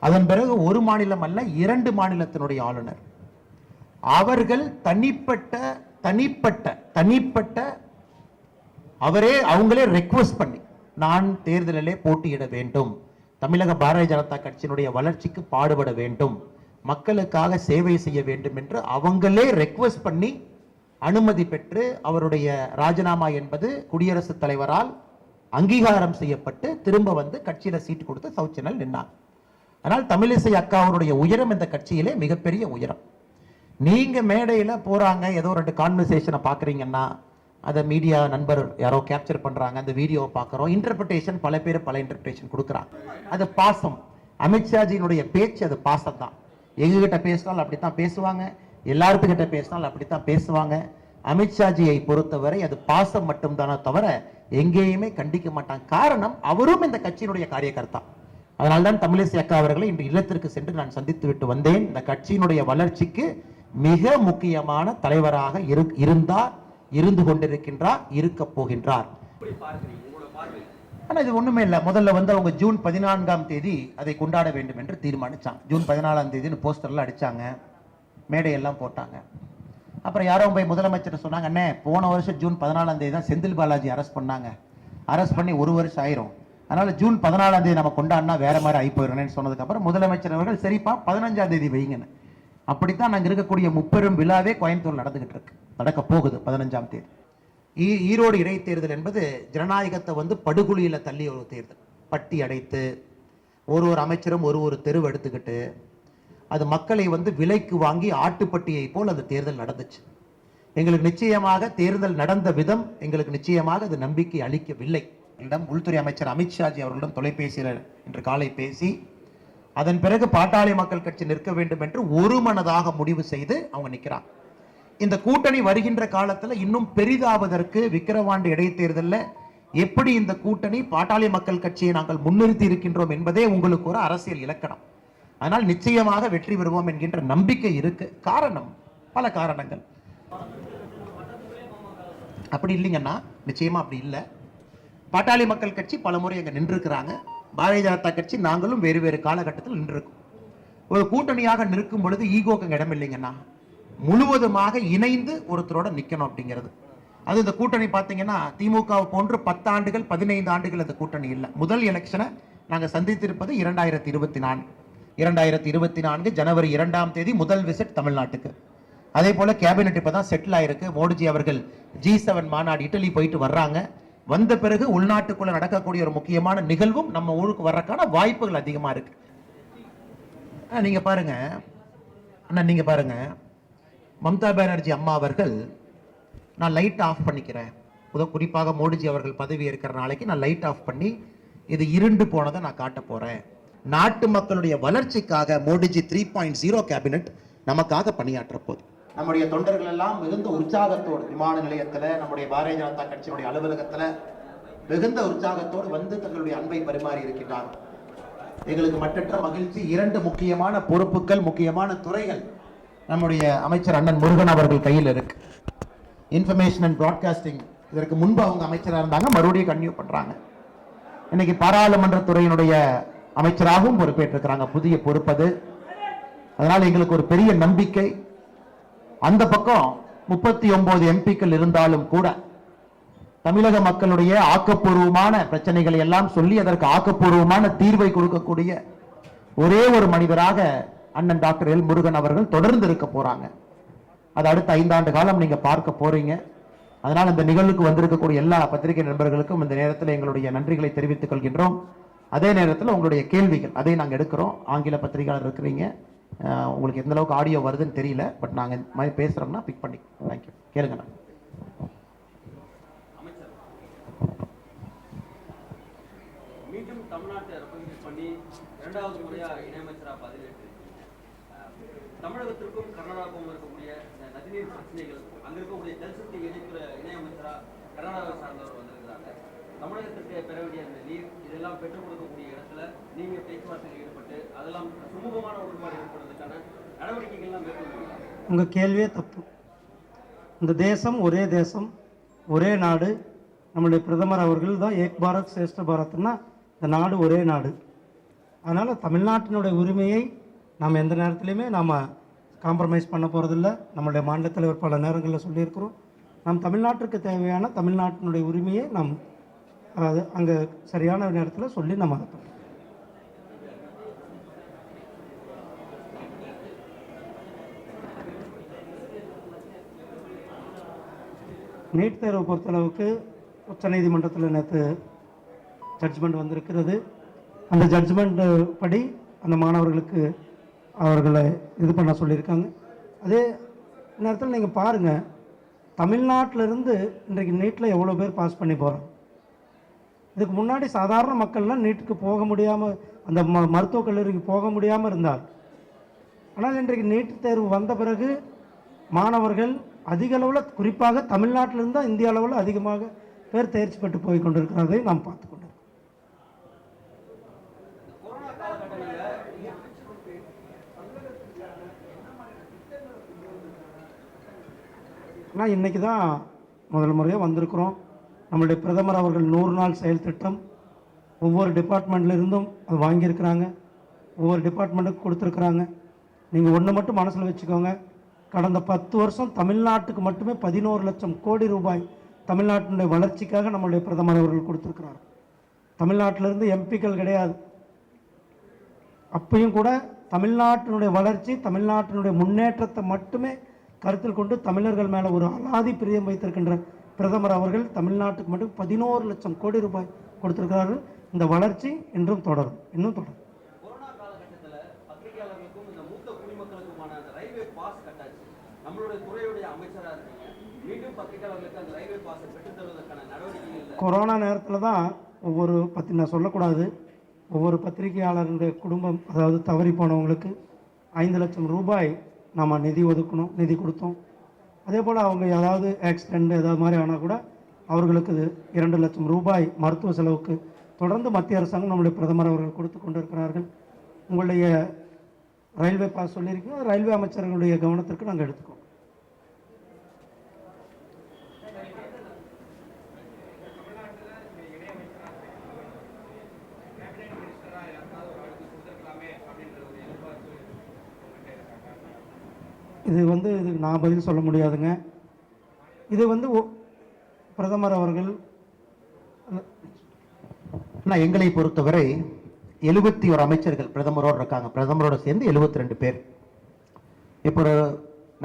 அதன் பிறகு ஒரு மாநிலம் அல்ல 2 மாநிலத்தினுடைய ஆளுநர். அவர்கள் தனிப்பட்ட அவங்களே ரெக்வெஸ்ட் பண்ணி நான் தேர்தலிலே போட்டியிட வேண்டும், தமிழக பாரதிய ஜனதா கட்சியினுடைய வளர்ச்சிக்கு பாடுபட வேண்டும், மக்களுக்காக சேவை செய்ய வேண்டும் என்று அவங்களே ரெக்வெஸ்ட் பண்ணி அனுமதி பெற்று அவருடைய ராஜினாமா என்பது குடியரசுத் தலைவரால் அங்கீகாரம் செய்யப்பட்டு திரும்ப வந்து கட்சியில சீட்டு கொடுத்து சவுத் சென்னையில் நின்னார். ஆனால் தமிழிசை அக்கா அவருடைய உயரம் இந்த கட்சியிலே மிகப்பெரிய உயரம். நீங்க மேடையில போறாங்க, ஏதோ 2 கான்வர்சேஷனை பாக்குறீங்கன்னா அதை மீடியா நண்பர் யாரோ கேப்சர் பண்றாங்க, அந்த வீடியோவை பார்க்குறோம், இன்டர்பிரிட்டேஷன் பல பேர் பல இன்டர்பிரிட்டேஷன் கொடுக்குறாங்க. அது பாசம். அமித்ஷாஜியினுடைய பேச்சு அது பாசம் தான். எங்ககிட்ட பேசினாலும் அப்படித்தான் பேசுவாங்க, எல்லாருக்கிட்ட பேசினாலும் அப்படித்தான் பேசுவாங்க. அமித்ஷாஜியை பொறுத்தவரை அது பாசம் மட்டும்தானே தவிர எங்கேயுமே கண்டிக்க மாட்டாங்க. காரணம், அவரும் இந்த கட்சியினுடைய காரியகர்த்தா. அதனால்தான் தமிழிசை அக்கா அவர்களை இன்று இல்லத்திற்கு சென்று நான் சந்தித்து விட்டு வந்தேன். இந்த கட்சியினுடைய வளர்ச்சிக்கு மிக முக்கியமான தலைவராக இருந்து கொண்டிருக்கின்றார், இருக்க போகின்றார். ஆனா இது ஒண்ணுமே இல்லை. முதல்ல வந்து அவங்க ஜூன் 14ஆம் தேதி அதை கொண்டாட வேண்டும் என்று தீர்மானிச்சாங்க. ஜூன் 14ஆம் தேதி போஸ்டர்லாம் அடிச்சாங்க, மேடையெல்லாம் போட்டாங்க. அப்புறம் யாரோ போய் முதலமைச்சர் சொன்னாங்க, அண்ணே போன வருஷம் ஜூன் 14ஆம் தேதி தான் செந்தில் பாலாஜி அரெஸ்ட் பண்ணாங்க, அரெஸ்ட் பண்ணி 1 வருஷம் ஆயிரும், அதனால ஜூன் 14ஆம் தேதி நம்ம கொண்டாடினா வேற மாதிரி ஆகி போயிடும் சொன்னதுக்கு அப்புறம் முதலமைச்சர் அவர்கள் சரிப்பா 15ஆம் தேதி வைங்கன்னு. அப்படித்தான் நாங்கள் இருக்கக்கூடிய முப்பெரும் விழாவே கோயம்புத்தூர் நடக்க போகுது 15ஆம் தேதி. ஈரோடு இடைத்தேர்தல் என்பது ஜனநாயகத்தை வந்து படுகொலியில தள்ளி ஒரு தேர்தல். பட்டி அடைத்து ஒரு அமைச்சரும் ஒரு தெருவு எடுத்துக்கிட்டு அது மக்களை வந்து விலைக்கு வாங்கி ஆட்டுப்பட்டியை போல் அந்த தேர்தல் நடந்துச்சு. எங்களுக்கு நிச்சயமாக தேர்தல் நடந்த விதம் எங்களுக்கு நிச்சயமாக அது நம்பிக்கை அளிக்கவில்லை. உள்துறை அமைச்சர் அமித்ஷாஜி அவர்களிடம் தொலைபேசியில் இன்று காலை பேசி அதன் பிறகு பாட்டாளி மக்கள் கட்சி நிற்க வேண்டும் என்று ஒரு மனதாக முடிவு செய்து அவங்க நிற்கிறாங்க. இந்த கூட்டணி வருகின்ற காலத்தில் இன்னும் பெரிதாவதற்கு விக்கிரவாண்டி இடைத்தேர்தலில் எப்படி இந்த கூட்டணி பாட்டாளி மக்கள் கட்சியை நாங்கள் முன்னிறுத்தி இருக்கின்றோம் என்பதே உங்களுக்கு ஒரு அரசியல் இலக்கணம். அதனால் நிச்சயமாக வெற்றி பெறுவோம் என்கின்ற நம்பிக்கை இருக்கு. காரணம், பல காரணங்கள். அப்படி இல்லைங்கன்னா நிச்சயமா அப்படி இல்லை. பாட்டாளி மக்கள் கட்சி பல முறை அங்கே நின்றுக்கிறாங்க, பாரதிய ஜனதா கட்சி நாங்களும் வேறு காலகட்டத்தில் நின்றுருக்கும். ஒரு கூட்டணியாக நிற்கும் பொழுது ஈகோக்கு இடம் இல்லைங்கன்னா முழுவதுமாக இணைந்து ஒருத்தரோட நிற்கணும் அப்படிங்கிறது. அது இந்த கூட்டணி பார்த்தீங்கன்னா திமுக போன்று 10 ஆண்டுகள் 15 ஆண்டுகள் அந்த கூட்டணி இல்லை. முதல் எலெக்ஷனை நாங்கள் சந்தித்திருப்பது 2024 ஜனவரி 2ஆம் தேதி முதல் விசிட் தமிழ்நாட்டுக்கு. அதே போல கேபினெட் இப்பதான் செட்டில் ஆயிருக்கு. மோடிஜி அவர்கள் G7 மாநாடு இட்டலி போயிட்டு வர்றாங்க. வந்த பிறகு உள்நாட்டுக்குள்ள நடக்கக்கூடிய ஒரு முக்கியமான நிகழ்வும் நம்ம ஊருக்கு வர்றதுக்கான வாய்ப்புகள் அதிகமா இருக்கு. நீங்க பாருங்க மம்தா பானர்ஜி அம்மா அவர்கள் நான் லைட் ஆஃப் பண்ணிக்கிறேன், குறிப்பாக மோடிஜி அவர்கள் பதவி இருக்கிற நாளைக்கு நான் லைட் ஆஃப் பண்ணி இது இருண்டு போனதை நான் காட்ட போறேன். நாட்டு மக்களுடைய வளர்ச்சிக்காக மோடிஜி 3.0 கேபினெட் நமக்காக பணியாற்ற போது நம்முடைய தொண்டர்கள் எல்லாம் மிகுந்த உற்சாகத்தோடு விமான நிலையத்தில் நம்முடைய பாரதிய ஜனதா கட்சியினுடைய அலுவலகத்தில் மிகுந்த உற்சாகத்தோடு வந்து தங்களுடைய அன்பை பரிமாறி இருக்கின்றார். எங்களுக்கு மற்றற்ற மகிழ்ச்சி. 2 முக்கியமான பொறுப்புகள், முக்கியமான துறைகள் நம்முடைய அமைச்சர் அண்ணன் முருகன் அவர்கள் கையில் இருக்கு. இன்ஃபர்மேஷன் அண்ட் பிராட்காஸ்டிங், இதற்கு முன்பு அவங்க அமைச்சராக இருந்தாங்க, மறுபடியும் கன்டினியூ பண்றாங்க. இன்னைக்கு பாராளுமன்ற துறையினுடைய அமைச்சராகவும் பொறுப்பேற்றிருக்கிறாங்க, புதிய பொறுப்பது. அதனால் எங்களுக்கு ஒரு பெரிய நம்பிக்கை. அந்த பக்கம் 39 எம்பிக்கள் இருந்தாலும் கூட தமிழக மக்களுடைய ஆக்கப்பூர்வமான பிரச்சனைகளை எல்லாம் சொல்லி அதற்கு ஆக்கப்பூர்வமான தீர்வை கொடுக்கக்கூடிய ஒரே ஒரு மனிதராக அண்ணன் டாக்டர் எல் முருகன் அவர்கள் தொடர்ந்து இருக்க போறாங்க. அது அடுத்த 5 ஆண்டு காலம் நீங்க பார்க்க போறீங்க. அதனால் இந்த நிகழ்வுக்கு வந்திருக்கக்கூடிய எல்லா பத்திரிகை நண்பர்களுக்கும் இந்த நேரத்தில் எங்களுடைய நன்றிகளை தெரிவித்துக் கொள்கின்றோம். அதே நேரத்தில் உங்களுடைய கேள்விகள் அதை நாங்கள் எடுக்கிறோம். ஆங்கில பத்திரிகையாளர் இருக்கிறீங்க, உங்களுக்கு எந்த அளவுக்கு ஆடியோ வருதுன்னு தெரியல, பட் நாங்கள் இந்த மாதிரி பேசுறோம்னா பிக் பண்ணி தேங்க்யூ கேளுங்க. மீண்டும் தமிழ்நாட்டை ரெப்ரசென்ட் பண்ணி 2வது முறையாக இணையமைச்சராக பதவியேற்று தமிழகத்திற்கும் கர்நாடகாவுக்கும் இருக்கக்கூடிய நதிநீர் பிரச்சனைகள், அங்க இருக்கக்கூடிய ஜல்சக்தி இணைக்கிற இணையமைச்சராக கர்நாடகாவை சார்ந்தவர் வந்திருக்கிறாங்க. தமிழகத்திற்கு பெற வேண்டிய அந்த நீர் இதெல்லாம் பெற்றுக் கொடுக்கக்கூடிய இடத்துல நீங்க பேச்சுவார்த்தையில் ஈடுபட்டு அதெல்லாம் சுமூகமான உடன்பாடு ஏற்படுவதற்கான நடவடிக்கைகள்லாம் மேற்கொள்ளுங்க. உங்க கேள்வியே தப்பு. இந்த தேசம் ஒரே தேசம், ஒரே நாடு. நம்முடைய பிரதமர் அவர்கள் தான் ஏக் பாரத் சிரேஷ்ட பாரத்னா இந்த நாடு ஒரே நாடு. அதனால் தமிழ்நாட்டினுடைய உரிமையை நாம் எந்த நேரத்துலையுமே நாம் காம்ப்ரமைஸ் பண்ண போகிறதில்ல. நம்மளுடைய மாநில தலைவர் பல நேரங்களில் சொல்லியிருக்கிறோம். நாம் தமிழ்நாட்டிற்கு தேவையான தமிழ்நாட்டினுடைய உரிமையை நாம் அங்கே சரியான நேரத்தில் சொல்லி நம்ம அதை பண்ணுறோம். நீட் தேர்வை பொறுத்தளவுக்கு உச்சநீதிமன்றத்தில் நேற்று ஜட்ஜ்மெண்ட் வந்திருக்கிறது. அந்த ஜட்ஜ்மெண்ட் படி அந்த மாணவர்களுக்கு அவர்களை இது பண்ண சொல்லியிருக்காங்க. அதே நேரத்தில் நீங்கள் பாருங்கள், தமிழ்நாட்டிலிருந்து இன்றைக்கு நீட்டில் எவ்வளோ பேர் பாஸ் பண்ணி போகிறாங்க. இதுக்கு முன்னாடி சாதாரண மக்கள்லாம் நீட்டுக்கு போக முடியாமல், அந்த மருத்துவக் கல்லூரிக்கு போக முடியாமல் இருந்தார். ஆனால் இன்றைக்கு நீட் தேர்வு வந்த பிறகு மாணவர்கள் அதிக அளவில், குறிப்பாக தமிழ்நாட்டிலிருந்து தான் இந்திய அளவில் அதிகமாக பேர் தேர்ச்சி பெற்று போய் கொண்டிருக்கிறதை நாம் பார்த்து கொண்டிருக்கோம். ஆனால் இன்றைக்கி தான் முதல் முறையாக வந்திருக்கிறோம். நம்மளுடைய பிரதமர் அவர்கள் 100 நாள் செயல் திட்டம் ஒவ்வொரு டிபார்ட்மெண்ட்லேருந்தும் அது வாங்கியிருக்கிறாங்க, ஒவ்வொரு டிபார்ட்மெண்ட்டுக்கு கொடுத்துருக்குறாங்க. நீங்கள் ஒன்று மட்டும் மனசில் வச்சுக்கோங்க, கடந்த 10 வருஷம் தமிழ்நாட்டுக்கு மட்டுமே 11 லட்சம் கோடி ரூபாய் தமிழ்நாட்டினுடைய வளர்ச்சிக்காக நம்மளுடைய பிரதமர் அவர்கள் கொடுத்துருக்கிறார். தமிழ்நாட்டிலிருந்து எம்பிக்கள் கிடையாது. அப்பையும் கூட தமிழ்நாட்டினுடைய வளர்ச்சி, தமிழ்நாட்டினுடைய முன்னேற்றத்தை மட்டுமே கருத்தில் கொண்டு தமிழர்கள் மேலே ஒரு அலாதி பிரியம் வைத்திருக்கின்ற பிரதமர் அவர்கள் தமிழ்நாட்டுக்கு மட்டும் 11 லட்சம் கோடி ரூபாய் கொடுத்திருக்கிறார்கள். இந்த வளர்ச்சி இன்னும் தொடரும். கொரோனா காலகட்டத்தில் பத்திரிகையாளர்களுக்கும் இந்த மூத்த குடிமக்களுக்குமான அந்த ரயில்வே பாஸ் கட்டாச்சு. நம்மளுடைய துறையுடைய அமைச்சராக இருக்கீங்க, மீண்டும் பத்திரிகையாளர்களுக்கு அந்த ரயில்வே பாஸை பெற்றுத் தருவதற்கான நடவடிக்கைகள் கொரோனா நேரத்தில் தான் ஒவ்வொரு நான் சொல்லக்கூடாது, ஒவ்வொரு பத்திரிகையாளருடைய குடும்பம், அதாவது தவறி போனவங்களுக்கு 5 லட்சம் ரூபாய் நாம் நிதி கொடுத்தோம். அதே போல் அவங்க ஏதாவது ஆக்சிடெண்ட் ஏதாவது மாதிரி ஆனால் கூட அவர்களுக்கு 2 லட்சம் ரூபாய் மருத்துவ செலவுக்கு தொடர்ந்து மத்திய அரசாங்கம் நம்முடைய பிரதமர் அவர்கள் கொடுத்து கொண்டிருக்கிறார்கள். உங்களுடைய ரயில்வே பாஸ் சொல்லியிருக்கோம், ரயில்வே அமைச்சர்களுடைய கவனத்திற்கு நாங்கள் எடுத்துக்கோம். இதுக்கு நான் பதில் சொல்ல முடியாதுங்க. பிரதமர் அவர்கள் எங்களை பொறுத்தவரை 71 அமைச்சர்கள் பிரதமரோடு இருக்காங்க. பிரதமரோட சேர்ந்து 72 பேர். இப்போ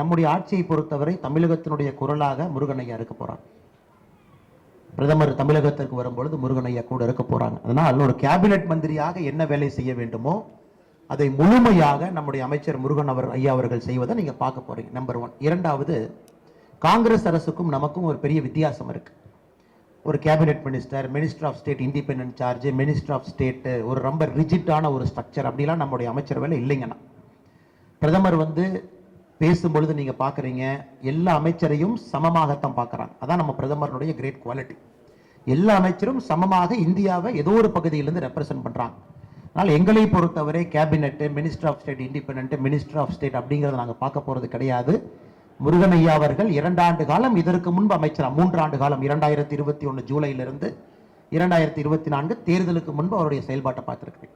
நம்முடைய ஆட்சியை பொறுத்தவரை தமிழகத்தினுடைய குரலாக முருகனையா இருக்க போறாங்க. பிரதமர் தமிழகத்திற்கு வரும்பொழுது முருகனையா கூட இருக்க போறாங்க. அதனால் ஒரு கேபினெட் மந்திரியாக என்ன வேலை செய்ய வேண்டுமோ அதை முழுமையாக நம்முடைய அமைச்சர் முருகன் ஐயா அவர்கள் செய்வதை நீங்க பார்க்க போறீங்க. நம்பர் 1. இரண்டாவது, காங்கிரஸ் அரசுக்கும் நமக்கும் ஒரு பெரிய வித்தியாசம் இருக்கு. ஒரு cabinet minister of state independent charge, minister of state, ஒரு ரொம்ப ரிஜிட்டான ஒரு ஸ்ட்ரக்சர் அப்படிலாம் நம்முடைய அமைச்சர் வேலை இல்லைங்கண்ணா. பிரதமர் பேசும்பொழுது நீங்க பாக்குறீங்க, எல்லா அமைச்சரையும் சமமாகத்தான் பார்க்கறாங்க. அதான் நம்ம பிரதமருடைய கிரேட் குவாலிட்டி. எல்லா அமைச்சரும் சமமாக இந்தியாவை ஏதோ ஒரு பகுதியிலிருந்து ரெப்ரசென்ட் பண்றாங்க. ஆனால் எங்களை பொறுத்தவரை cabinet, minister of state independent, minister of state அப்படிங்கிறத நாங்கள் பார்க்க போறது கிடையாது. முருகன் ஐயா அவர்கள் 2 ஆண்டு காலம் இதற்கு முன்பு அமைச்சரா, 3 ஆண்டு காலம் 2021 ஜூலையிலிருந்து 2024 தேர்தலுக்கு முன்பு அவருடைய செயல்பாட்டை பார்த்திருக்கிறேன்.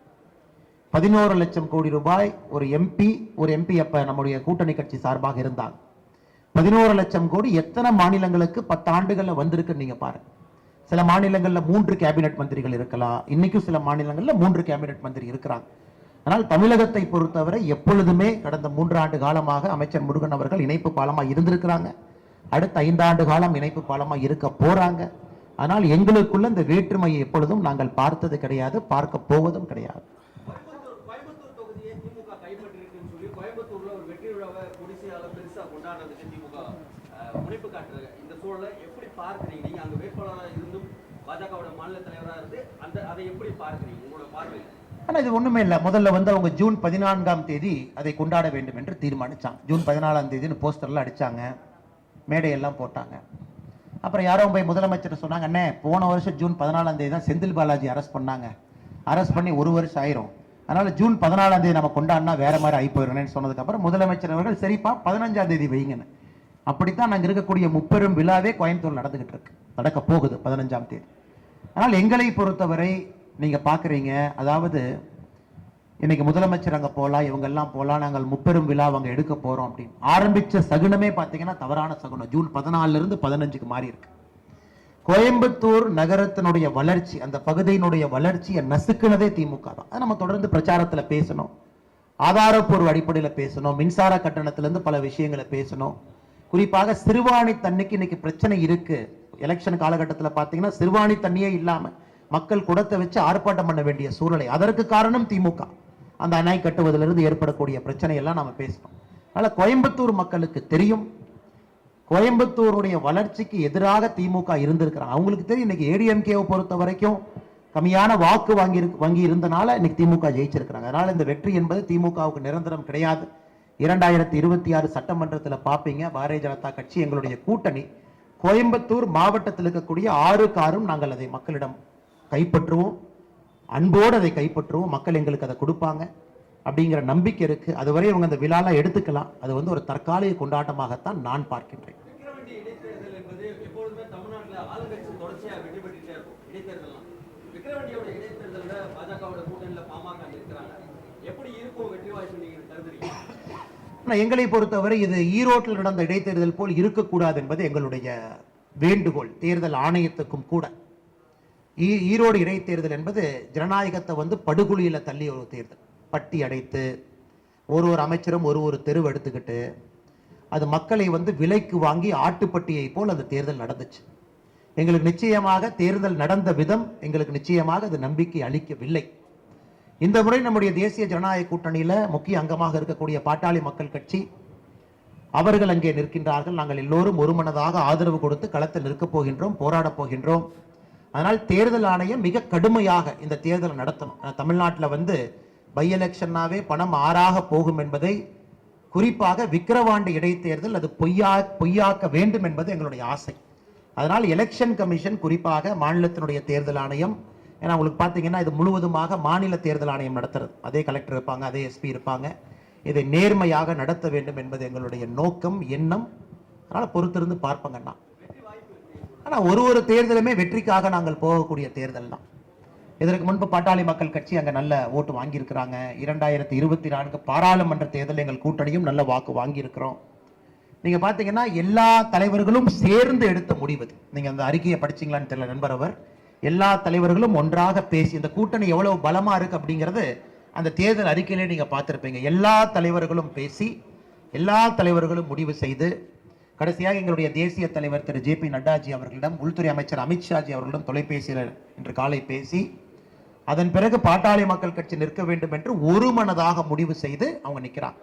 11 லட்சம் கோடி ரூபாய் ஒரு எம்பி அப்ப நம்முடைய கூட்டணி கட்சி சார்பாக இருந்தாங்க. 11 லட்சம் கோடி எத்தனை மாநிலங்களுக்கு 10 ஆண்டுகள்ல வந்திருக்குன்னு நீங்க பாருங்க. சில மாநிலங்கள்ல 3 கேபினெட் மந்திரிகள் இருக்கலாம், இன்னைக்கும் சில மாநிலங்கள்ல 3 கேபினெட் மந்திரி இருக்கிறாங்க. ஆனால் தமிழகத்தை பொறுத்தவரை எப்பொழுதுமே கடந்த 3 ஆண்டு காலமாக அமைச்சர் முருகன் அவர்கள் இணைப்பு பாலமா இருந்திருக்கிறாங்க. அடுத்த 5 ஆண்டு காலம் இணைப்பு பாலமா இருக்க போறாங்க. ஆனால் எங்களுக்குள்ள இந்த வேற்றுமையை எப்பொழுதும் நாங்கள் பார்த்தது கிடையாது, பார்க்க போவதும் கிடையாது. கோயம்புத்தூர் தொகுதியை திமுக கைப்பற்றிருக்குன்னு சொல்லி கோயம்புத்தூர்ல ஒரு வெற்றி விழாவை கொடிசியால பெருசா கொண்டாடுறதுக்கு திமுக முனைப்பு காட்டுறது. இந்த சூழலை எப்படி பார்க்கிறீங்க நீங்க? அங்க வேட்பாளராக இருந்தும் பாஜகவோட மாநில தலைவராக இருந்து அதை எப்படி பார்க்கிறீங்க உங்களோட பார்வையில்? ஆனா இது ஒண்ணுமே இல்லை. முதல்ல அவங்க ஜூன் 14ஆம் தேதி அதை கொண்டாட வேண்டும் என்று தீர்மானிச்சாங்க. ஜூன் 14ஆம் தேதினு போஸ்டர்லாம் அடிச்சாங்க, மேடையெல்லாம் போட்டாங்க. அப்புறம் யாரோ போய் முதலமைச்சர் சொன்னாங்க, அண்ணே போன வருஷம் ஜூன் 14ஆம் தேதி தான் செந்தில் பாலாஜி அரெஸ்ட் பண்ணாங்க, அரெஸ்ட் பண்ணி 1 வருஷம் ஆயிரும், அதனால ஜூன் 14ஆம் தேதி நம்ம கொண்டாடினா வேற மாதிரி ஆகி போயிடுறேன்னு சொன்னதுக்கு அப்புறம் முதலமைச்சர் அவர்கள் சரிப்பா 15ஆம் தேதி வைங்கன்னு. அப்படித்தான் நாங்கள் இருக்கக்கூடிய முப்பெரும் விழாவே கோயம்புத்தூர் நடக்க போகுது 15ஆம் தேதி. ஆனால் எங்களை பொறுத்தவரை நீங்க பாக்குறீங்க, அதாவது இன்னைக்கு முதலமைச்சர் அங்க போலாம், இவங்க எல்லாம் போலாம், நாங்கள் முப்பெரும் விழா அங்க எடுக்க போறோம் அப்படின்னு ஆரம்பிச்ச சகுனமே பாத்தீங்கன்னா தவறான சகுனம். ஜூன் 14 இருந்து 15க்கு மாறி இருக்கு. கோயம்புத்தூர் நகரத்தினுடைய வளர்ச்சி, அந்த பகுதியினுடைய வளர்ச்சியை நசுக்குனதே திமுக தான். அதை நம்ம தொடர்ந்து பிரச்சாரத்துல பேசணும், ஆதாரப்பூர்வ அடிப்படையில் பேசணும், மின்சார கட்டணத்திலிருந்து பல விஷயங்களை பேசணும். குறிப்பாக சிறுவாணி தண்ணிக்கு இன்னைக்கு பிரச்சனை இருக்கு. எலெக்ஷன் காலகட்டத்தில் பார்த்தீங்கன்னா சிறுவாணி தண்ணியே இல்லாம மக்கள் குடத்தை வச்சு ஆர்ப்பாட்டம் பண்ண வேண்டிய சூழ்நிலை. அதற்கு காரணம் திமுக. அந்த அணை கட்டுவதிலிருந்து ஏற்படக்கூடிய பிரச்சனை எல்லாம் நாம பேசணும். அதனால கோயம்புத்தூர் மக்களுக்கு தெரியும், கோயம்புத்தூருடைய வளர்ச்சிக்கு எதிராக திமுக இருந்திருக்கிறாங்க. அவங்களுக்கு தெரியும் இன்னைக்கு ஏடிஎம்கேவை பொறுத்த வரைக்கும் கம்மியான வாக்கு வாங்கி இருந்தனால இன்னைக்கு திமுக ஜெயிச்சிருக்கிறாங்க. அதனால இந்த வெற்றி என்பது திமுகவுக்கு நிரந்தரம் கிடையாது. 2026 சட்டமன்றத்தில் பார்ப்பீங்க, பாரதிய ஜனதா கட்சி எங்களுடைய கூட்டணி கோயம்புத்தூர் மாவட்டத்தில் இருக்கக்கூடிய 6 காரும் நாங்கள் அதை மக்களிடம் கைப்பற்றுவோம், அன்போடு அதை கைப்பற்றுவோம், மக்கள் எங்களுக்கு அதை கொடுப்பாங்க அப்படிங்கிற நம்பிக்கை இருக்கு. அதுவரை இவங்க அந்த விழாலாம் எடுத்துக்கலாம். அது வந்து ஒரு தற்காலிக கொண்டாட்டமாகத்தான் நான் பார்க்கின்றேன். விக்கிரவாண்டி இடைத்தேர்தல் என்பது எப்பொழுதுமே தமிழ்நாட்டில் ஆளுங்கட்சி தொடர்ச்சியாக வெற்றி பெற்றுட்டே இருக்கும். இடைத்தேர்தலாம் விக்கிரவாண்டியோட இடைத்தேர்தலில் பாஜகவோட கூட்டணியில் பாமக இருக்கிறாங்க. எப்படி இருக்கும் வெற்றி வாய்ப்பு நீங்க கருதுறீங்க? எங்களை பொறுத்தவரை இது ஈரோட்டில் நடந்த இடைத்தேர்தல் போல் இருக்கக்கூடாது என்பது எங்களுடைய வேண்டுகோள், தேர்தல் ஆணையத்துக்கும் கூட. ஈரோடு இடைத்தேர்தல் என்பது ஜனநாயகத்தை வந்து படுகொலியில தள்ளி ஒரு தேர்தல். பட்டி அடைத்து ஒரு அமைச்சரும் ஒரு தெருவு எடுத்துக்கிட்டு அது மக்களை வந்து விலைக்கு வாங்கி ஆட்டுப்பட்டியை போல் அந்த தேர்தல் நடந்துச்சு. எங்களுக்கு நிச்சயமாக தேர்தல் நடந்த விதம் எங்களுக்கு நிச்சயமாக அது நம்பிக்கை அளிக்கவில்லை. இந்த முறை நம்முடைய தேசிய ஜனநாயக கூட்டணியில முக்கிய அங்கமாக இருக்கக்கூடிய பாட்டாளி மக்கள் கட்சி அவர்கள் அங்கே நிற்கின்றார்கள். நாங்கள் எல்லோரும் ஒருமனதாக ஆதரவு கொடுத்து களத்தில் நிற்கப் போகின்றோம், போராடப் போகின்றோம். அதனால் தேர்தல் ஆணையம் மிக கடுமையாக இந்த தேர்தலை நடத்தணும். தமிழ்நாட்டில் வந்து பை எலெக்ஷனாவே பணம் ஆறாக போகும் என்பதை குறிப்பாக விக்கிரவாண்டி இடைத்தேர்தல் அது பொய்யாக்க வேண்டும் என்பது எங்களுடைய ஆசை. அதனால் எலெக்ஷன் கமிஷன், குறிப்பாக மாநிலத்தினுடைய தேர்தல் ஆணையம், ஏன்னா உங்களுக்கு பார்த்தீங்கன்னா இது முழுவதுமாக மாநில தேர்தல் ஆணையம் நடத்துறது. அதே கலெக்டர் இருப்பாங்க, அதே எஸ்பி இருப்பாங்க. இதை நேர்மையாக நடத்த வேண்டும் என்பது எங்களுடைய நோக்கம், எண்ணம். அதனால் பொறுத்திருந்து பார்ப்பங்கண்ணா. ஆனால் ஒரு தேர்தலுமே வெற்றிக்காக நாங்கள் போகக்கூடிய தேர்தல் தான். இதற்கு முன்பு பாட்டாளி மக்கள் கட்சி அங்கே நல்ல ஓட்டு வாங்கியிருக்கிறாங்க. 2024 பாராளுமன்ற தேர்தல் எங்கள் கூட்டணியும் நல்ல வாக்கு வாங்கியிருக்கிறோம். நீங்க பார்த்தீங்கன்னா எல்லா தலைவர்களும் சேர்ந்து எடுத்த முடிவு. நீங்க அந்த அறிக்கையை படிச்சீங்களான்னு தெரியல நண்பர் அவர். எல்லா தலைவர்களும் ஒன்றாக பேசி இந்த கூட்டணி எவ்வளவு பலமா இருக்கு அப்படிங்கிறது அந்த தேர்தல் அறிக்கையிலே நீங்க பார்த்திருப்பீங்க. எல்லா தலைவர்களும் பேசி, எல்லா தலைவர்களும் முடிவு செய்து, கடைசியாக எங்களுடைய தேசிய தலைவர் திரு ஜே பி நட்டாஜி அவர்களிடம், உள்துறை அமைச்சர் அமித்ஷாஜி அவர்களிடம் தொலைபேசியில் இன்று காலை பேசி, அதன் பிறகு பாட்டாளி மக்கள் கட்சி நிற்க வேண்டும் என்று ஒரு மனதாக முடிவு செய்து அவங்க நிற்கிறாங்க.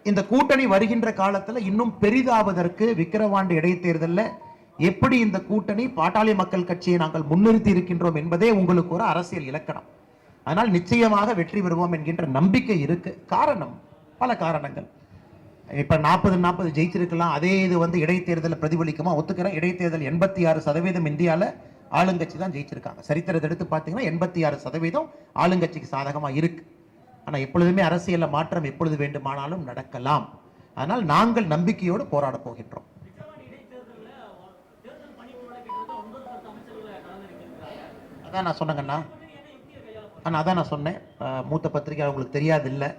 இந்த கூட்டணி வருகின்ற காலத்தில் இன்னும் பெரிதாவதற்கு விக்கிரவாண்டி இடைத்தேர்தலில் எப்படி இந்த கூட்டணி பாட்டாளி மக்கள் கட்சியை நாங்கள் முன்னிறுத்தி இருக்கின்றோம் என்பதே உங்களுக்கு ஒரு அரசியல் இலக்கணம். அதனால் நிச்சயமாக வெற்றி பெறுவோம் என்கின்ற நம்பிக்கை இருக்கு. காரணம், பல காரணங்கள். இப்ப 40 ஜெயிச்சிருக்கலாம். அதே இது வந்து இடைத்தேர்தலில் பிரதிபலிக்குமா? ஒத்துக்கிறேன். இடைத்தேர்தல் 86% இந்தியாவில் ஆளுங்கட்சி தான் ஜெயிச்சிருக்காங்க. சரித்திரத்தை எடுத்து பார்த்தீங்கன்னா 86% ஆளுங்கட்சிக்கு சாதகமா இருக்கு. ஆனா எப்பொழுதுமே அரசியல்ல மாற்றம் எப்பொழுது வேண்டுமானாலும் நடக்கலாம். அதனால் நாங்கள் நம்பிக்கையோடு போராட போகின்றோம். அதான் நான் சொன்னேங்கண்ணா, அதான் நான் சொன்னேன். மூத்த பத்திரிகை அவங்களுக்கு தெரியாது இல்லை,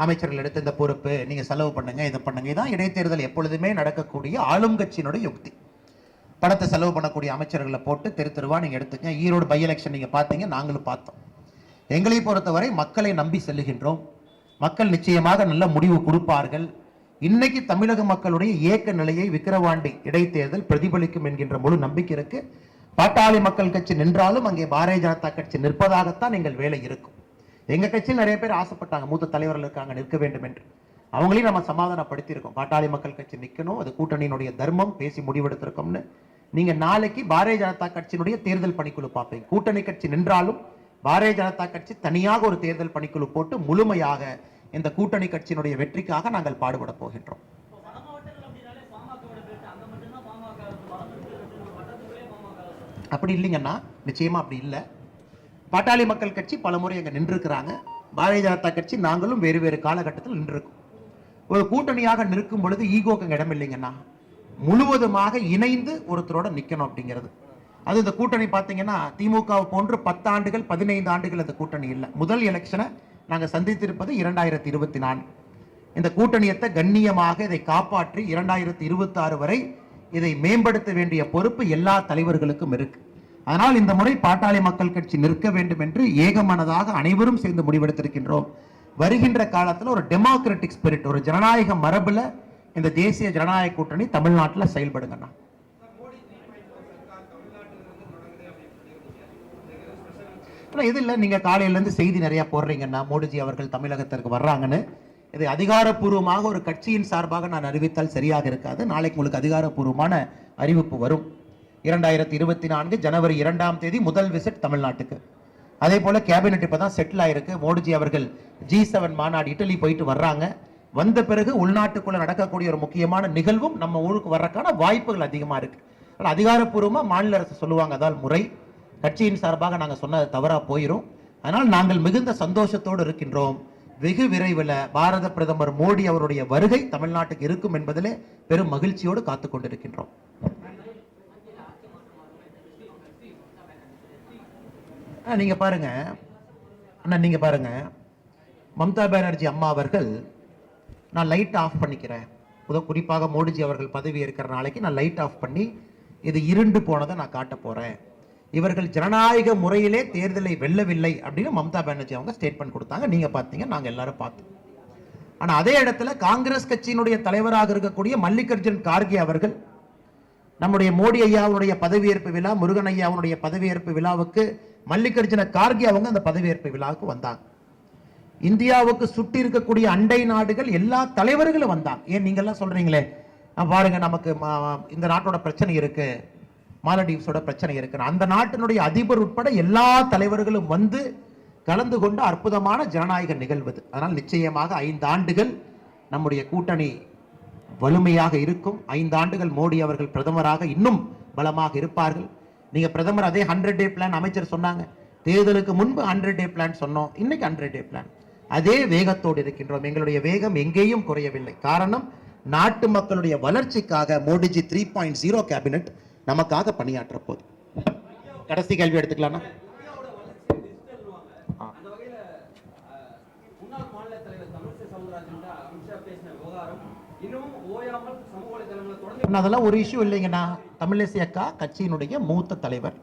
அமைச்சர்கள் எடுத்த இந்த பொறுப்பு, நீங்க செலவு பண்ணுங்க, இதை பண்ணுங்க. இதான் இடைத்தேர்தல் எப்பொழுதுமே நடக்கக்கூடிய ஆளும் கட்சியினுடைய யுக்தி. பணத்தை செலவு பண்ணக்கூடிய அமைச்சர்களை போட்டு தெருவா நீங்க எடுத்துங்க. ஈரோடு பை எலெக்ஷன் நீங்க பார்த்தீங்க, நாங்களும் பார்த்தோம். எங்களை பொறுத்தவரை மக்களை நம்பி செல்லுகின்றோம். மக்கள் நிச்சயமாக நல்ல முடிவு கொடுப்பார்கள். இன்னைக்கு தமிழக மக்களுடைய ஏக்க நிலையை விக்கிரவாண்டி இடைத்தேர்தல் பிரதிபலிக்கும் என்கின்ற முழு நம்பிக்கை இருக்கு. பாட்டாளி மக்கள் கட்சி நின்றாலும் அங்கே பாரதிய ஜனதா கட்சி நிற்பதாகத்தான் எங்கள் வேலை இருக்கும். எங்க கட்சியில் நிறைய பேர் ஆசைப்பட்டாங்க, மூத்த தலைவர்கள் இருக்காங்க, நிற்க வேண்டும் என்று. அவங்களையும் நம்ம சமாதானப்படுத்தி இருக்கோம். பாட்டாளி மக்கள் கட்சி நிற்கணும், அது கூட்டணியினுடைய தர்மம், பேசி முடிவெடுத்திருக்கோம்னு. நீங்க நாளைக்கு பாரதிய ஜனதா கட்சியினுடைய தேர்தல் பணிக்குழு பார்ப்பீங்க. கூட்டணி கட்சி நின்றாலும் பாரதிய ஜனதா கட்சி தனியாக ஒரு தேர்தல் பணிக்குழு போட்டு முழுமையாக இந்த கூட்டணி கட்சியினுடைய வெற்றிக்காக நாங்கள் பாடுபட போகின்றோம். அப்படி இல்லைங்கன்னா, நிச்சயமா அப்படி இல்லை. பாட்டாளி மக்கள் கட்சி பல முறை அங்கே நின்றுருக்கிறாங்க. பாரதிய ஜனதா கட்சி நாங்களும் வேறு வேறு காலகட்டத்தில் நின்றுருக்கோம். ஒரு கூட்டணியாக நிற்கும் பொழுது ஈகோக்கு இடம் இல்லைங்கன்னா, முழுவதுமாக இணைந்து ஒருத்தரோட நிற்கணும் அப்படிங்கிறது. அது இந்த கூட்டணி பார்த்தீங்கன்னா திமுக போன்று 10 ஆண்டுகள் 15 ஆண்டுகள் அந்த கூட்டணி இல்லை. முதல் எலெக்ஷனை நாங்கள் சந்தித்திருப்பது 2024. இந்த கூட்டணியத்தை கண்ணியமாக இதை காப்பாற்றி 2026 வரை இதை மேம்படுத்த வேண்டிய பொறுப்பு எல்லா தலைவர்களுக்கும் இருக்கு. அதனால் இந்த முறை பாட்டாளி மக்கள் கட்சி நிற்க வேண்டும் என்று ஏகமனதாக அனைவரும் சேர்ந்து முடிவெடுத்திருக்கின்றோம். வருகின்ற காலத்தில் ஒரு டெமோக்ராட்டிக் ஸ்பிரிட், ஒரு ஜனநாயக மரபுல இந்த தேசிய ஜனநாயக கூட்டணி தமிழ்நாட்டில் செயல்படுங்கண்ணா. இது இல்லை, நீங்க காலையில இருந்து செய்தி நிறைய போடுறீங்கன்னா மோடிஜி அவர்கள் தமிழகத்திற்கு வர்றாங்கன்னு. இது அதிகாரப்பூர்வமாக ஒரு கட்சியின் சார்பாக நான் அறிவித்தால் சரியாக இருக்காது. நாளைக்கு உங்களுக்கு அதிகாரப்பூர்வமான அறிவிப்பு வரும். 2024 ஜனவரி 2ஆம் தேதி முதல் விசிட் தமிழ்நாட்டுக்கு. அதே போல கேபினெட் இப்பதான் செட்டில் ஆயிருக்கு. மோடிஜி அவர்கள் G7 மாநாடு இட்டலி போயிட்டு வர்றாங்க. வந்த பிறகு உள்நாட்டுக்குள்ள நடக்கக்கூடிய ஒரு முக்கியமான நிகழ்வும் நம்ம ஊருக்கு வர்றதுக்கான வாய்ப்புகள் அதிகமா இருக்கு. அதிகாரப்பூர்வமா மாநில அரசு சொல்லுவாங்க, அதால் முறை. கட்சியின் சார்பாக நாங்க சொன்னது தவறா போயிரும். அதனால் நாங்கள் மிகுந்த சந்தோஷத்தோடு இருக்கின்றோம். வெகு விரைவில் பாரத பிரதமர் மோடி அவருடைய வருகை தமிழ்நாட்டுக்கு இருக்கும் என்பதிலே பெரும் மகிழ்ச்சியோடு காத்துக் கொண்டிருக்கின்றோம். நீங்க பாருங்க அண்ணா, நீங்க பாருங்க, மம்தா பானர்ஜி அம்மா அவர்கள் நான் லைட் ஆஃப் பண்ணிக்கிறேன், குறிப்பாக மோடிஜி அவர்கள் பதவி இருக்கிற நாளைக்கு நான் லைட் ஆஃப் பண்ணி இது இருண்டு போனதை நான் காட்ட போறேன். இவர்கள் ஜனநாயக முறையிலே தேர்தலை வெல்லவில்லை அப்படின்னு மம்தா பானர்ஜி அவங்க ஸ்டேட்மெண்ட் கொடுத்தாங்க. நீங்க பார்த்தீங்க, நாங்க எல்லாரும் பார்த்தோம். ஆனா அதே இடத்துல காங்கிரஸ் கட்சியினுடைய தலைவராக இருக்கக்கூடிய மல்லிகார்ஜுன் கார்கே அவர்கள் நம்முடைய மோடி ஐயாவுடைய பதவியேற்பு விழா, முருகன் ஐயாவுடைய பதவியேற்பு விழாவுக்கு மல்லிகார்ஜுன கார்கே அவங்க அந்த பதவியேற்பு விழாவுக்கு வந்தாங்க. இந்தியாவுக்கு சுட்டி இருக்கக்கூடிய அண்டை நாடுகள் எல்லா தலைவர்களும் வந்தாங்க. ஏன் நீங்க எல்லாம் சொல்றீங்களே, பாருங்க நமக்கு இந்த நாட்டோட பிரச்சனை இருக்கு, மாலடீவ்ஸோட பிரச்சனை இருக்கு, அந்த நாட்டினுடைய அதிபர் உட்பட எல்லா தலைவர்களும் வந்து கலந்து கொண்டு அற்புதமான ஜனநாயக நிகழ்வு. அதனால் நிச்சயமாக 5 ஆண்டுகள் நம்முடைய கூட்டணி வலிமையாக இருக்கும். 5 ஆண்டுகள் மோடி அவர்கள் பிரதமராக இன்னும் பலமாக இருப்பார்கள். நீங்க பிரதமர் அதே 100 டே பிளான் அமைச்சர் சொன்னாங்க. தேர்தலுக்கு முன்பு 100 டே பிளான் சொன்னோம், இன்னைக்கு 100 டே பிளான். அதே வேகத்தோடு இருக்கின்றோம். எங்களுடைய வேகம் எங்கேயும் குறையவில்லை. காரணம், நாட்டு மக்களுடைய வளர்ச்சிக்காக மோடிஜி 3.0 கேபினெட் நமக்காக பணியாற்ற போது. கடைசி கேள்வி எடுத்துக்கலாம். அதெல்லாம் ஒரு இஷ்யூ இல்லைங்கண்ணா. தமிழிசை அக்கா கட்சியினுடைய மூத்த தலைவர்,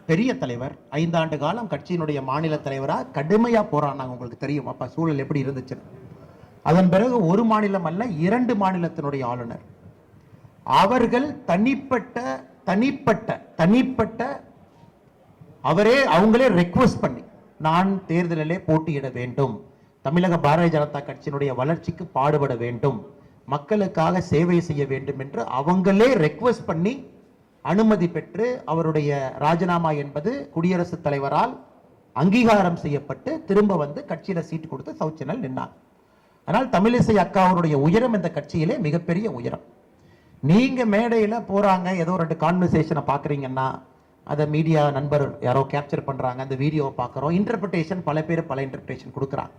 பெரிய தலைவர், 5 ஆண்டு காலம் கட்சியினுடைய மாநில தலைவராக கடுமையா போராடினாங்க. உங்களுக்கு தெரியும் அப்ப சூழல் எப்படி இருந்துச்சு. அதன் பிறகு ஒரு மாநிலம் அல்ல, 2 மாநிலத்தினுடைய ஆளுநர். அவர்கள் தனிப்பட்ட அவங்களே ரெக்வெஸ்ட் பண்ணி நான் தேர்தலிலே போட்டியிட வேண்டும், தமிழக பாரதிய ஜனதா கட்சியினுடைய வளர்ச்சிக்கு பாடுபட வேண்டும், மக்களுக்காக சேவை செய்ய வேண்டும் என்று அவங்களே ரெக்வெஸ்ட் பண்ணி அனுமதி பெற்று அவருடைய ராஜினாமா என்பது குடியரசுத் தலைவரால் அங்கீகாரம் செய்யப்பட்டு திரும்ப வந்து கட்சியில சீட்டு கொடுத்து சவுத் சேனல் நின்னாங்க. அதனால் தமிழிசை அக்கா அவருடைய உயரம் இந்த கட்சியிலே மிகப்பெரிய உயரம். நீங்க மேடையில போறாங்க, ஏதோ 2 கான்வர்சேஷனை பாக்குறீங்கன்னா அதை மீடியா நண்பர் யாரோ கேப்சர் பண்றாங்க, அந்த வீடியோவை பார்க்குறோம். இன்டர்பிரிட்டேஷன் பல பேர் பல இன்டர்பிரிட்டேஷன் கொடுக்குறாங்க.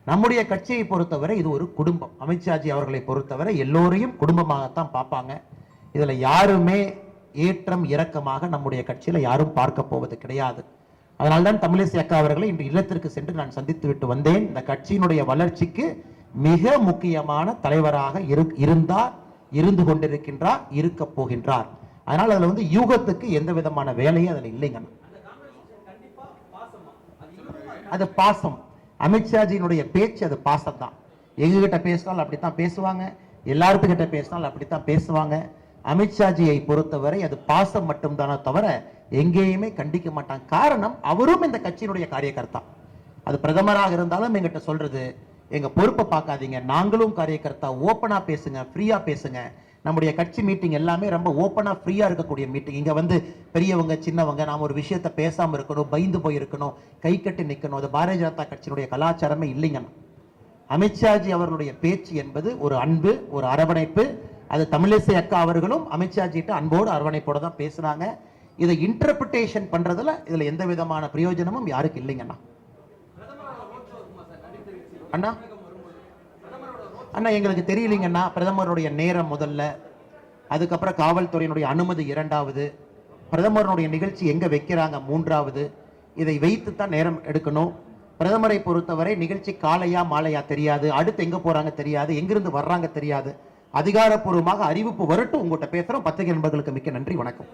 நம்முடைய கட்சியை பொறுத்தவரை இது ஒரு குடும்பம். அமித்ஷாஜி அவர்களை பொறுத்தவரை எல்லோரையும் குடும்பமாகத்தான் பார்ப்பாங்க. இதுல யாருமே ஏற்றம் இறக்கமாக நம்முடைய கட்சியில யாரும் பார்க்க போவது கிடையாது. அதனால்தான் தமிழிசை அக்கா அவர்களை இன்று இல்லத்திற்கு சென்று நான் சந்தித்து விட்டு வந்தேன். இந்த கட்சியினுடைய வளர்ச்சிக்கு மிக முக்கியமான தலைவராக இருந்து கொண்டிருக்கின்றார், இருக்க போகின்றார். அதனால் அதுல வந்து யூகத்துக்கு எந்த விதமான வேலையும் அதுல இல்லைங்க. அது பாசம். அமித்ஷாஜியினுடைய பேச்சு அது பாசம் தான். எங்ககிட்ட பேசினாலும் அப்படித்தான் பேசுவாங்க, எல்லாருக்கிட்ட பேசினாலும் அப்படித்தான் பேசுவாங்க. அமித்ஷாஜியை பொறுத்தவரை அது பாசம் மட்டும்தானே தவிர எங்கேயுமே கண்டிக்க மாட்டாங்க. காரணம், அவரும் இந்த கட்சியினுடைய காரியகர்த்தா. அது பிரதமராக இருந்தாலும் எங்கிட்ட சொல்றது, எங்க பொறுப்பை பார்க்காதீங்க, நாங்களும் காரியகர்த்தா, ஓப்பனா பேசுங்க, ஃப்ரீயா பேசுங்க. நம்முடைய கட்சி மீட்டிங் எல்லாமே ரொம்ப ஓப்பனா ஃப்ரீயா இருக்கக்கூடிய மீட்டிங். இங்க வந்து பெரியவங்க சின்னவங்க நாம ஒரு விஷயத்த பேசாம இருக்கணும், பயந்து போய் இருக்கணும், கை கட்டி நிற்கணும், அது பாரதிய ஜனதா கட்சியினுடைய கலாச்சாரமே இல்லைங்க. அமித்ஷாஜி அவர்களுடைய பேச்சு என்பது ஒரு அன்பு, ஒரு அரவணைப்பு. அது தமிழிசை அக்கா அவர்களும் அமித்ஷாஜி கிட்ட அன்போடு அரவணைப்போட தான் பேசுறாங்க. இதை இன்டர்பிரிட்டேஷன் பண்றதுல இதுல எந்த விதமான பிரயோஜனமும் யாருக்கு இல்லைங்கண்ணா. அண்ணா அண்ணா எங்களுக்கு தெரியலீங்கண்ணா. பிரதமருடைய நேரம் முதல்ல, அதுக்கப்புறம் காவல்துறையினுடைய அனுமதி 2வது, பிரதமருடைய நிகழ்ச்சி எங்க வைக்கிறாங்க 3வது. இதை வைத்து தான் நேரம் எடுக்கணும். பிரதமரை பொறுத்தவரை நிகழ்ச்சி காலையா மாலையா தெரியாது, அடுத்து எங்க போறாங்க தெரியாது, எங்கிருந்து வர்றாங்க தெரியாது. அதிகாரப்பூர்வமாக அறிவிப்பு வரட்டும், உங்கள்கிட்ட பேசுறோம். பத்திரிகை நண்பர்களுக்கு மிக்க நன்றி, வணக்கம்.